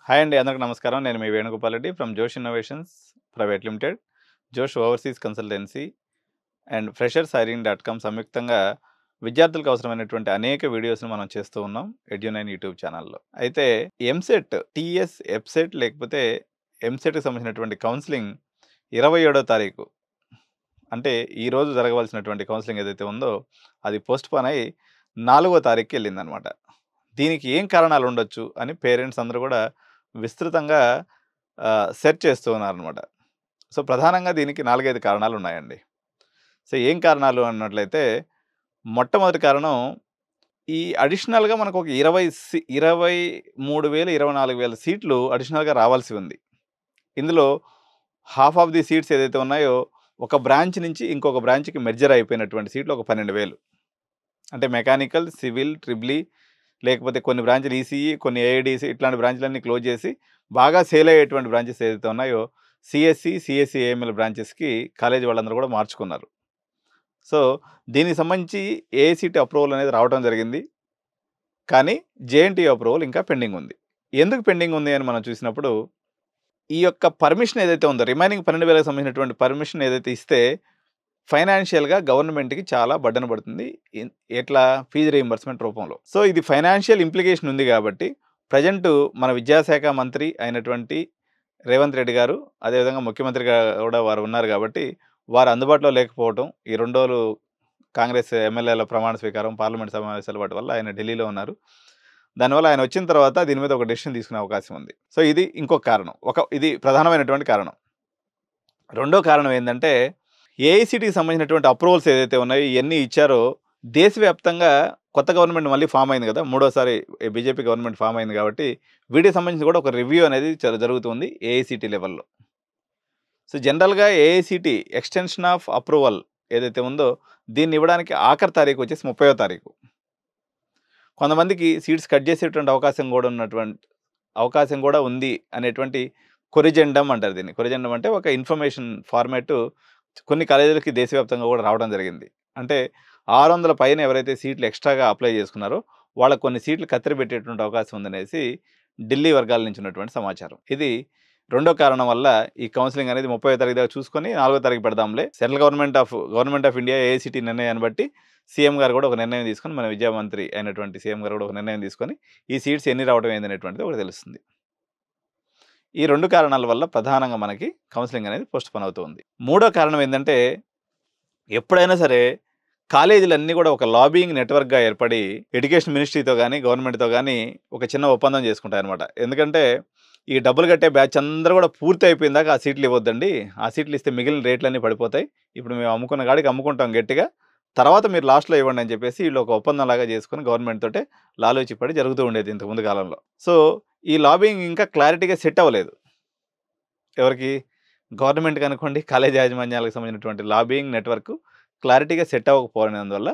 Hi అండి, అందరికి నమస్కారం. నేను మీ వేణుగోపాల్ రెడ్డి ఫ్రమ్ జోష్ ఇన్నోవేషన్స్ ప్రైవేట్ లిమిటెడ్, జోష్ overseas consultancy and freshers hiring .com సంయుక్తంగా విద్యార్థులకు అవసరమైనటువంటి అనేక వీడియోస్ని మనం చేస్తూ ఉన్నాం ఎడ్యు9 యూట్యూబ్ ఛానల్లో. అయితే ఎంసెట్, టీఎస్, ఎఫ్సెట్ లేకపోతే ఎంసెట్కి సంబంధించినటువంటి కౌన్సిలింగ్ 27వ తారీఖు అంటే ఈరోజు జరగవలసినటువంటి కౌన్సిలింగ్ ఏదైతే ఉందో అది పోస్ట్ పోన్ అయ్యి 4వ తారీఖుకి వెళ్ళిందనమాట. దీనికి ఏం కారణాలు ఉండొచ్చు అని పేరెంట్స్ అందరూ కూడా విస్తృతంగా సెర్చ్ చేస్తూ ఉన్నారనమాట. సో ప్రధానంగా దీనికి 4-5 కారణాలు ఉన్నాయండి. సో ఏం కారణాలు అన్నట్లయితే మొట్టమొదటి కారణం ఈ అడిషనల్గా మనకు ఒక 23,000 24,000 సీట్లు అడిషనల్గా రావాల్సి ఉంది. ఇందులో హాఫ్ ఆఫ్ ది సీట్స్ ఏదైతే ఉన్నాయో ఒక బ్రాంచ్ నుంచి ఇంకొక బ్రాంచ్కి మెర్జర్ అయిపోయినటువంటి సీట్లు ఒక 12,000. అంటే మెకానికల్, సివిల్, ట్రిబుల్ లేకపోతే కొన్ని బ్రాంచ్లు ఈసీఈ, కొన్ని ఏఐడిసి ఇట్లాంటి బ్రాంచ్లన్నీ క్లోజ్ చేసి బాగా సేల్ అయ్యేటువంటి బ్రాంచెస్ ఏదైతే ఉన్నాయో సిఎస్సి, ఏఎంఎల్ బ్రాంచెస్కి కాలేజీ వాళ్ళందరూ కూడా మార్చుకున్నారు. సో దీనికి సంబంధించి ఏఐసిటి అప్రూవల్ అనేది రావడం జరిగింది. కానీ జేఎన్టీయూ అప్రూవల్ ఇంకా పెండింగ్ ఉంది. ఎందుకు పెండింగ్ ఉంది అని మనం చూసినప్పుడు ఈ యొక్క పర్మిషన్ ఏదైతే ఉందో రిమైనింగ్ 12,000కి సంబంధించినటువంటి పర్మిషన్ ఏదైతే ఇస్తే ఫైనాన్షియల్గా గవర్నమెంట్కి చాలా బర్డెన్ పడుతుంది. ఎట్లా? ఫీజు రీయింబర్స్మెంట్ రూపంలో. సో ఇది ఫైనాన్షియల్ ఇంప్లికేషన్ ఉంది కాబట్టి ప్రజెంట్ మన విద్యాశాఖ మంత్రి అయినటువంటి రేవంత్ రెడ్డి గారు, అదేవిధంగా ముఖ్యమంత్రిగా కూడా వారు ఉన్నారు కాబట్టి వారు అందుబాటులో లేకపోవడం, ఈ 2 రోజులు కాంగ్రెస్ ఎమ్మెల్యేల ప్రమాణ స్వీకారం, పార్లమెంట్ సమావేశాల వాటి వల్ల ఆయన ఢిల్లీలో ఉన్నారు. దానివల్ల ఆయన వచ్చిన తర్వాత దీని మీద ఒక డెసిషన్ తీసుకునే అవకాశం ఉంది. సో ఇది ఇంకొక కారణం, ఇది ప్రధానమైనటువంటి కారణం. రెండో కారణం ఏంటంటే ఏఐసిటికి సంబంధించినటువంటి అప్రూవల్స్ ఏదైతే ఉన్నాయో ఇవన్నీ ఇచ్చారో దేశవ్యాప్తంగా కొత్త గవర్నమెంట్ మళ్ళీ ఫామ్ అయింది కదా, 3వ బీజేపీ గవర్నమెంట్ ఫామ్ అయింది కాబట్టి వీటికి సంబంధించి కూడా ఒక రివ్యూ అనేది జరుగుతుంది ఏఐసిటి లెవెల్లో. సో జనరల్గా ఏఐసిటి ఎక్స్టెన్షన్ ఆఫ్ అప్రూవల్ ఏదైతే ఉందో దీన్ని ఇవ్వడానికి ఆఖరి తారీఖు వచ్చేసి 30వ తారీఖు. కొంతమందికి సీట్స్ కట్ చేసేటువంటి అవకాశం కూడా ఉంది అనేటువంటి కొరిజెండం అంటారు దీన్ని. కొరిజెండం అంటే ఒక ఇన్ఫర్మేషన్ ఫార్మాట్ కొన్ని కాలేజీలకి దేశవ్యాప్తంగా కూడా రావడం జరిగింది. అంటే 600 పైన ఎవరైతే సీట్లు ఎక్స్ట్రాగా అప్లై చేసుకున్నారో వాళ్ళకు కొన్ని సీట్లు కత్తిరిపెట్టేటువంటి అవకాశం ఉందనేసి ఢిల్లీ వర్గాల నుంచి ఉన్నటువంటి సమాచారం. ఇది రెండో కారణం వల్ల ఈ కౌన్సిలింగ్ అనేది 30వ తారీఖు దాకా చూసుకొని 4వ తారీఖు పెడదాంలే. Central government of India AICT నిర్ణయాన్ని బట్టి సీఎం గారు కూడా ఒక నిర్ణయం తీసుకొని, మన విద్యామంత్రి అయినటువంటి సీఎం గారు కూడా ఒక నిర్ణయం తీసుకొని ఈ సీట్స్ ఎన్ని రావడం ఏందనేటువంటిది ఒకటి తెలుస్తుంది. ఈ 2 కారణాల వల్ల ప్రధానంగా మనకి కౌన్సిలింగ్ అనేది పోస్ట్ పోన్ అవుతుంది. మూడో కారణం ఏంటంటే ఎప్పుడైనా సరే కాలేజీలన్నీ కూడా ఒక లాబింగ్ నెట్వర్క్గా ఏర్పడి ఎడ్యుకేషన్ మినిస్ట్రీతో కానీ గవర్నమెంట్తో కానీ ఒక చిన్న ఒప్పందం చేసుకుంటాయన్నమాట. ఎందుకంటే ఈ డబ్బులు కట్టే బ్యాచ్ అందరూ కూడా పూర్తి అయిపోయిందాక ఆ సీట్లు ఇవ్వద్దండి, ఆ సీట్లు ఇస్తే మిగిలిన రేట్లన్నీ పడిపోతాయి, ఇప్పుడు మేము అమ్ముకున్న కాడికి అమ్ముకుంటాం గట్టిగా, తర్వాత మీరు లాస్ట్లో ఇవ్వండి అని చెప్పేసి వీళ్ళు ఒక ఒప్పందం లాగా చేసుకుని గవర్నమెంట్ తోటే లాలూచి పడి జరుగుతూ ఉండేది ఇంతకుముందు కాలంలో. సో ఈ లాబింగ్ ఇంకా క్లారిటీగా సెట్ అవ్వలేదు. ఎవరికి? గవర్నమెంట్కి అనుకోండి, కాలేజ్ యాజమాన్యాలకు సంబంధించినటువంటి లాబింగ్ నెట్వర్క్ క్లారిటీగా సెట్ అవ్వకపోయినందువల్ల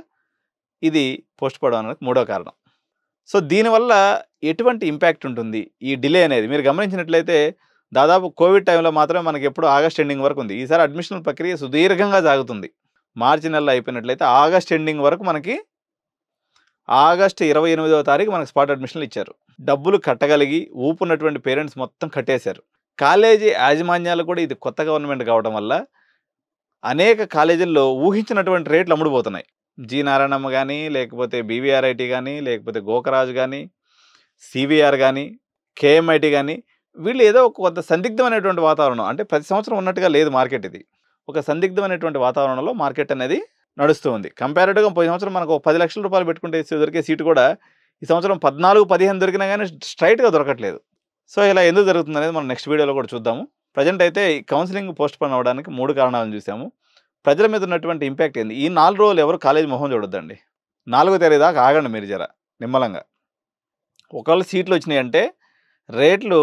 ఇది పోస్ట్ పోవడం అనేది మూడో కారణం. సో దీనివల్ల ఎటువంటి ఇంపాక్ట్ ఉంటుంది ఈ డిలే అనేది? మీరు గమనించినట్లయితే దాదాపు కోవిడ్ టైంలో మాత్రమే మనకి ఎప్పుడు ఆగస్ట్ ఎండింగ్ వరకు ఉంది. ఈసారి అడ్మిషన్ ప్రక్రియ సుదీర్ఘంగా సాగుతుంది. మార్చి నెలలో అయిపోయినట్లయితే ఆగస్ట్ ఎండింగ్ వరకు మనకి ఆగస్టు 28వ తారీఖు మనకి స్పాట్ అడ్మిషన్లు ఇచ్చారు. డబ్బులు కట్టగలిగి ఊపున్నటువంటి పేరెంట్స్ మొత్తం కట్టేశారు. కాలేజీ యాజమాన్యాలు కూడా ఇది కొత్త గవర్నమెంట్ కావడం వల్ల అనేక కాలేజీల్లో ఊహించినటువంటి రేట్లు అమ్ముడుపోతున్నాయి. జి నారాయణమ్మ కానీ, లేకపోతే బీవీఆర్ఐటి కానీ, లేకపోతే గోకరాజు కానీ, సివిఆర్ కానీ, కేఎంఐటి కానీ, వీళ్ళు ఏదో ఒక కొంత సందిగ్ధమైనటువంటి వాతావరణం, అంటే ప్రతి సంవత్సరం ఉన్నట్టుగా లేదు మార్కెట్. ఇది ఒక సందిగ్ధమైనటువంటి వాతావరణంలో మార్కెట్ అనేది నడుస్తూ ఉంది. కంపారిటివ్గా పోయిన సంవత్సరం మనకు 10 లక్షల రూపాయలు పెట్టుకుంటే దొరికే సీటు కూడా ఈ సంవత్సరం 14-15 దొరికినా కానీ స్ట్రైట్గా దొరకట్లేదు. సో ఇలా ఎందుకు జరుగుతుంది అనేది మనం నెక్స్ట్ వీడియోలో కూడా చూద్దాము. ప్రజెంట్ అయితే ఈ కౌన్సిలింగ్ పోస్ట్ పోన్ అవ్వడానికి 3 కారణాలను చూసాము. ప్రజల మీద ఉన్నటువంటి ఇంపాక్ట్ ఏంది? ఈ 4 రోజులు ఎవరు కాలేజ్ మొహం చూడొద్దండి. 4వ తారీఖు దాకా ఆగండి మీరు జర నిమ్మలంగా. ఒకవేళ సీట్లు వచ్చినాయి అంటే రేట్లు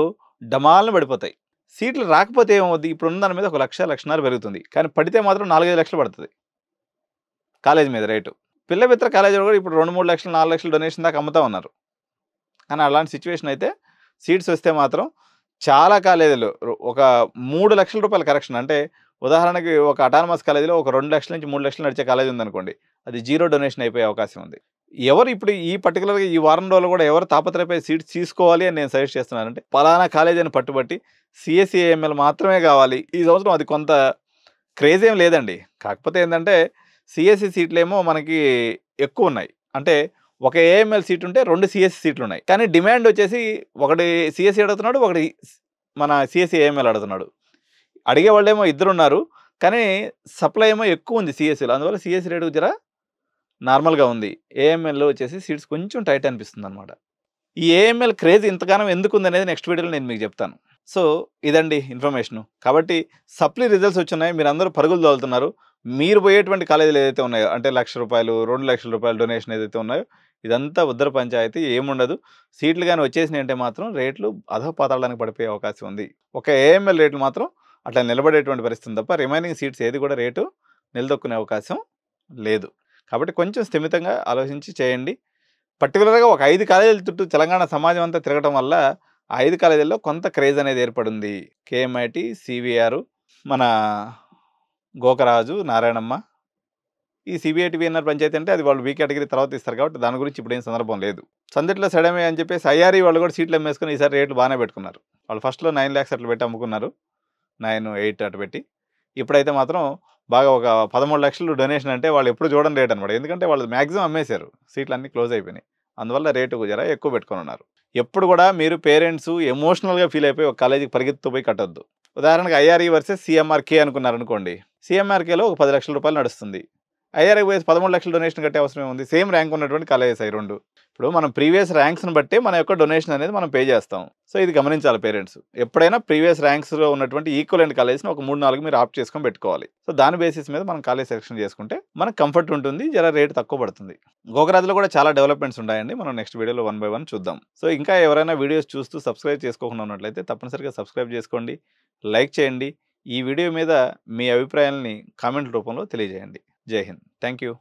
డమాలను పడిపోతాయి. సీట్లు రాకపోతే ఏమవుద్ది? ఇప్పుడున్న దాని మీద 1,00,000, 1,50,000 పెరుగుతుంది, కానీ పడితే మాత్రం 4-5 లక్షలు పడుతుంది కాలేజ్ మీద రేటు. పిల్లమిత్ర కాలేజీలో కూడా ఇప్పుడు 2-3 లక్షలు, 4 లక్షలు డొనేషన్ దాకా అమ్ముతా ఉన్నారు. కానీ అలాంటి సిచ్యువేషన్ అయితే సీట్స్ వస్తే మాత్రం చాలా కాలేజీలు ఒక 3 లక్షల రూపాయల కరెక్షన్, అంటే ఉదాహరణకి ఒక అటానమస్ కాలేజీలో ఒక 2 లక్షల నుంచి 3 లక్షలు నడిచే కాలేజీ ఉందనుకోండి, అది 0 డొనేషన్ అయిపోయే అవకాశం ఉంది. ఎవరు ఇప్పుడు ఈ పర్టిక్యులర్‌గా ఈ వారం రోజులు కూడా ఎవరు తాపత్రయపై సీట్స్ తీసుకోవాలి అని నేను సజెస్ట్ చేస్తున్నానంటే, పలానా కాలేజ్ అని పట్టుబట్టి సీఎస్‌సి, ఏఎంఎల్ మాత్రమే కావాలి. ఈ సంవత్సరం అది కొంత క్రేజ్ ఏం లేదండి. కాకపోతే ఏందంటే సీఎస్‌సి సీట్లేమో మనకి ఎక్కువున్నాయి. అంటే ఒక ఏఎంఎల్ సీట్ ఉంటే 2 సీఎస్‌సి సీట్లున్నాయి. కానీ డిమాండ్ వచ్చేసి ఒకటి సీఎస్‌సి అడుగుతున్నాడు. ఒకటి మన సీఎస్‌సి, ఏఎంఎల్ అడుగుతున్నాడు. అడిగేవాళ్ళేమో ఇద్దరున్నారు. కానీ సప్లై ఏమో ఎక్కువుంది సీఎస్‌సిలో. అందువల్ల సీఎస్‌సి రేటు జర నార్మల్‌గా ఉంది. ఏఎంఎల్‌లో వచ్చేసి సీట్స్ కొంచెం టైట్ అనిపిస్తుందనమాట. ఈ ఏఎంఎల్ క్రేజ్ ఇంతగానం ఎందుకుందనేది నెక్స్ట్ వీడియోలో నేను మీకు చెప్తాను. సో, ఇదండి ఇన్ఫర్మేషను. కాబట్టి సప్లీ రిజల్ట్స్ వచ్చున్నాయి. మీరందరూ పరుగులు తోలుతున్నారు. మీరు పోయేటువంటి కాలేజీలు ఏదైతే ఉన్నాయో అంటే రూ. 1,00,000, రూ. 2,00,000 డొనేషన్ ఏదైతే ఉన్నాయో ఇదంతా ఉద్దర పంచాయతీ ఏముండదు. సీట్లు గాని వచ్చేసినాయంటే మాత్రం రేట్లు అధోపాతాళానికి పడిపోయే అవకాశం ఉంది. ఒక ఏఎంఎల్ రేట్లు మాత్రం అట్లా నిలబడేటువంటి పరిస్థితి తప్ప రిమైనింగ్ సీట్స్ ఏది కూడా రేటు నిలదొక్కునే అవకాశం లేదు. కాబట్టి కొంచెం స్థిమితంగా ఆలోచించి చేయండి. పర్టిక్యులర్‌గా ఒక 5 కాలేజీల చుట్టూ తెలంగాణ సమాజం అంతా తిరగటం వల్ల ఆ 5 కాలేజీల్లో కొంత క్రేజ్ అనేది ఏర్పడింది. కేఎంఐటీ, సీవీఆర్, మన గోకరాజు, నారాయణమ్మ. ఈ సీబీఐటీ వీఎన్ఆర్ పంచాయతీ అంటే అది వాళ్ళు బి కేటగిరీ తర్వాత ఇస్తారు కాబట్టి దాని గురించి ఇప్పుడేం సందర్భం లేదు. సందిట్లో సడమే అని చెప్పేసి ఐఆర్ఈ వాళ్ళు కూడా సీట్లు అమ్మేసుకొని ఈసారి రేట్లు బాగానే పెట్టుకున్నారు. వాళ్ళు ఫస్ట్‌లో 9 లాక్స్ అట్లా పెట్టి అమ్ముకున్నారు. 9, 8 అటు పెట్టి. ఇప్పుడైతే మాత్రం బాగా ఒక 13,00,000 డొనేషన్ అంటే వాళ్ళు ఎప్పుడు చూడని రేట్ అనమాట. ఎందుకంటే వాళ్ళు మాక్సిమం అమ్మేశారు. సీట్లన్నీ క్లోజ్ అయిపోయినాయి. అందువల్ల రేటు జర ఎక్కువ పెట్టుకొనున్నారు. ఎప్పుడు కూడా మీరు పేరెంట్స్ ఎమోషనల్‌గా ఫీల్ అయిపోయి ఒక కాలేజీకి పరిగెత్తుతూ పోయి కట్టొద్దు. ఉదాహరణకు ఐఆర్ఈ వర్సెస్ సీఎంఆర్‌కే అనుకున్నారనుకోండి. సీఎంఆర్‌కేలో ఒక రూ. 10,00,000 నడుస్తుంది. ఐఆర్ఐ పోయేసి 13,00,000 డొనేషన్ కట్టే అవసరం ఏముంది? సేమ్ ర్యాంక్ ఉన్నటువంటి కాలేజెస్ అయి 2. ఇప్పుడు మనం ప్రీవియస్ ర్యాంక్స్‌ని బట్టే మన యొక్క డొనేషన్ అనేది మనం పే చేస్తాం. సో, ఇది గమనించాలి పేరెంట్స్. ఎప్పుడైనా ప్రీవియస్ ర్యాంక్స్‌లో ఉన్నటువంటి ఈక్వలెంట్ కాలేజెస్‌ని ఒక 3, 4 మీరు ఆప్ట్ చేసుకొని పెట్టుకోవాలి. సో, దాని బేసిస్ మీద మనం కాలేజ్ సెలక్షన్ చేసుకుంటే మనకు కంఫర్ట్ ఉంటుంది. జర రేట్ తక్కువ పడుతుంది. గోకరాజులో కూడా చాలా డెవలప్‌మెంట్స్ ఉన్నాయండి. మనం నెక్స్ట్ వీడియోలో 1 బై 1 చూద్దాం. సో, ఇంకా ఎవరైనా వీడియోస్ చూస్తూ సబ్స్క్రైబ్ చేసుకోకుండా ఉన్నట్లయితే తప్పనిసరిగా సబ్స్క్రైబ్ చేసుకోండి. లైక్ చేయండి. ఈ వీడియో మీద మీ అభిప్రాయాల్ని కామెంట్ రూపంలో తెలియజేయండి. జై హింద్. Thank you.